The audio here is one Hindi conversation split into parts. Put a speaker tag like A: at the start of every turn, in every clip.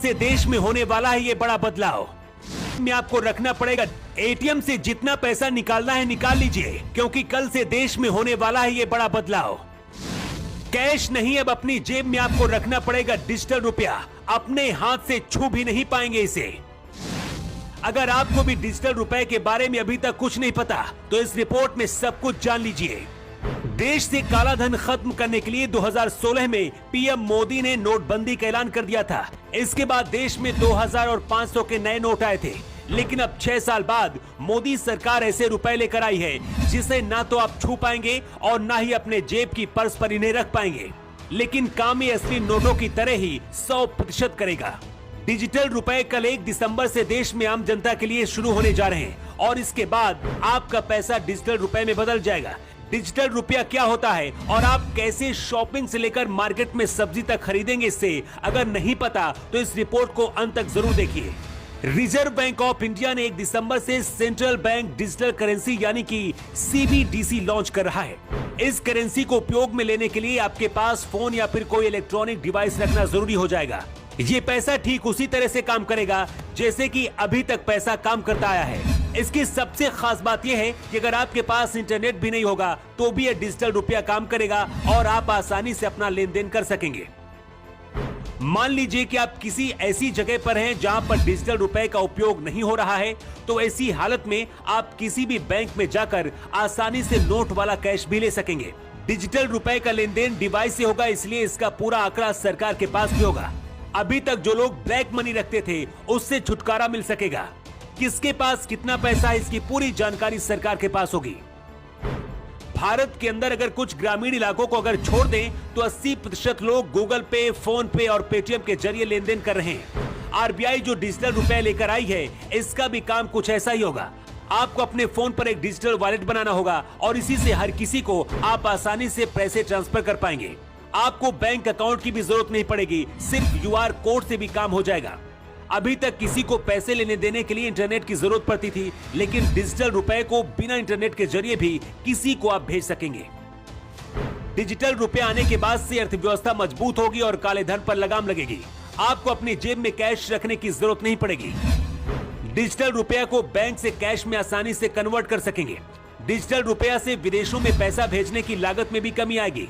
A: से देश में होने वाला है ये बड़ा बदलाव। में आपको रखना पड़ेगा, एटीएम से जितना पैसा निकालना है निकाल लीजिए, क्योंकि कल से देश में होने वाला है ये बड़ा बदलाव। कैश नहीं, अब अपनी जेब में आपको रखना पड़ेगा डिजिटल रुपया। अपने हाथ से छू भी नहीं पाएंगे इसे। अगर आपको भी डिजिटल रुपए के बारे में अभी तक कुछ नहीं पता तो इस रिपोर्ट में सब कुछ जान लीजिए। देश से काला धन खत्म करने के लिए 2016 में पीएम मोदी ने नोटबंदी का ऐलान कर दिया था। इसके बाद देश में 2000 और 500 के नए नोट आए थे, लेकिन अब 6 साल बाद मोदी सरकार ऐसे रुपए लेकर आई है जिसे ना तो आप छू पाएंगे और ना ही अपने जेब की पर्स पर इन्हें रख पाएंगे। लेकिन काम ये असली नोटों की तरह ही 100% करेगा। डिजिटल रुपए कल 1 दिसंबर से देश में आम जनता के लिए शुरू होने जा रहे हैं और इसके बाद आपका पैसा डिजिटल रुपए में बदल जाएगा। डिजिटल रुपया क्या होता है और आप कैसे शॉपिंग से लेकर मार्केट में सब्जी तक खरीदेंगे, इससे अगर नहीं पता तो इस रिपोर्ट को अंत तक जरूर देखिए। रिजर्व बैंक ऑफ इंडिया ने 1 दिसंबर से सेंट्रल बैंक डिजिटल करेंसी यानी कि सीबीडीसी लॉन्च कर रहा है। इस करेंसी को उपयोग में लेने के लिए आपके पास फोन या फिर कोई इलेक्ट्रॉनिक डिवाइस रखना जरूरी हो जाएगा। ये पैसा ठीक उसी तरह से काम करेगा जैसे कि अभी तक पैसा काम करता आया है। इसकी सबसे खास बात यह है कि अगर आपके पास इंटरनेट भी नहीं होगा तो भी यह डिजिटल रुपया काम करेगा और आप आसानी से अपना लेन देन कर सकेंगे। मान लीजिए कि आप किसी ऐसी जगह पर हैं जहां पर डिजिटल रुपए का उपयोग नहीं हो रहा है, तो ऐसी हालत में आप किसी भी बैंक में जाकर आसानी से नोट वाला कैश भी ले सकेंगे। डिजिटल रुपए का लेन देन डिवाइस से होगा, इसलिए इसका पूरा आंकड़ा सरकार के पास भी होगा। अभी तक जो लोग ब्लैक मनी रखते थे उससे छुटकारा मिल सकेगा। किसके पास कितना पैसा है इसकी पूरी जानकारी सरकार के पास होगी। भारत के अंदर अगर कुछ ग्रामीण इलाकों को अगर छोड़ दें तो 80% लोग गूगल पे, फोन पे और पेटीएम के जरिए लेन देन कर रहे हैं। आरबीआई जो डिजिटल रुपए लेकर आई है इसका भी काम कुछ ऐसा ही होगा। आपको अपने फोन पर एक डिजिटल वॉलेट बनाना होगा और इसी से हर किसी को आप आसानी से पैसे ट्रांसफर कर पाएंगे। आपको बैंक अकाउंट की भी जरूरत नहीं पड़ेगी, सिर्फ यूआर कोड से भी काम हो जाएगा। अभी तक किसी को पैसे लेने देने के लिए इंटरनेट की जरूरत पड़ती थी, लेकिन डिजिटल रुपए को बिना इंटरनेट के जरिए भी किसी को आप भेज सकेंगे। डिजिटल रुपए आने के बाद से अर्थव्यवस्था मजबूत होगी और काले धन पर लगाम लगेगी। आपको अपनी जेब में कैश रखने की जरूरत नहीं पड़ेगी। डिजिटल रुपया को बैंक से कैश में आसानी से कन्वर्ट कर सकेंगे। डिजिटल रुपया से विदेशों में पैसा भेजने की लागत में भी कमी आएगी।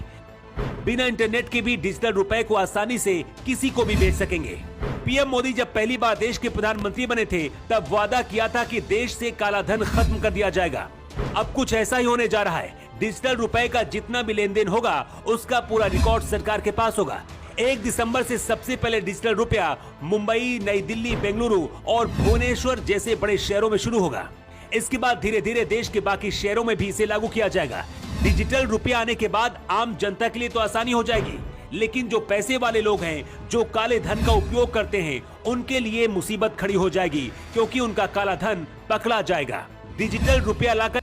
A: बिना इंटरनेट के भी डिजिटल रुपए को आसानी से किसी को भी भेज सकेंगे। पीएम मोदी जब पहली बार देश के प्रधानमंत्री बने थे तब वादा किया था कि देश से काला धन खत्म कर दिया जाएगा। अब कुछ ऐसा ही होने जा रहा है। डिजिटल रुपए का जितना भी लेन देन होगा उसका पूरा रिकॉर्ड सरकार के पास होगा। 1 दिसंबर से सबसे पहले डिजिटल रुपया मुंबई, नई दिल्ली, बेंगलुरु और भुवनेश्वर जैसे बड़े शहरों में शुरू होगा। इसके बाद धीरे धीरे देश के बाकी शहरों में भी इसे लागू किया जाएगा। डिजिटल रुपया आने के बाद आम जनता के लिए तो आसानी हो जाएगी, लेकिन जो पैसे वाले लोग हैं, जो काले धन का उपयोग करते हैं, उनके लिए मुसीबत खड़ी हो जाएगी, क्योंकि उनका काला धन पकड़ा जाएगा। डिजिटल रुपया लाकर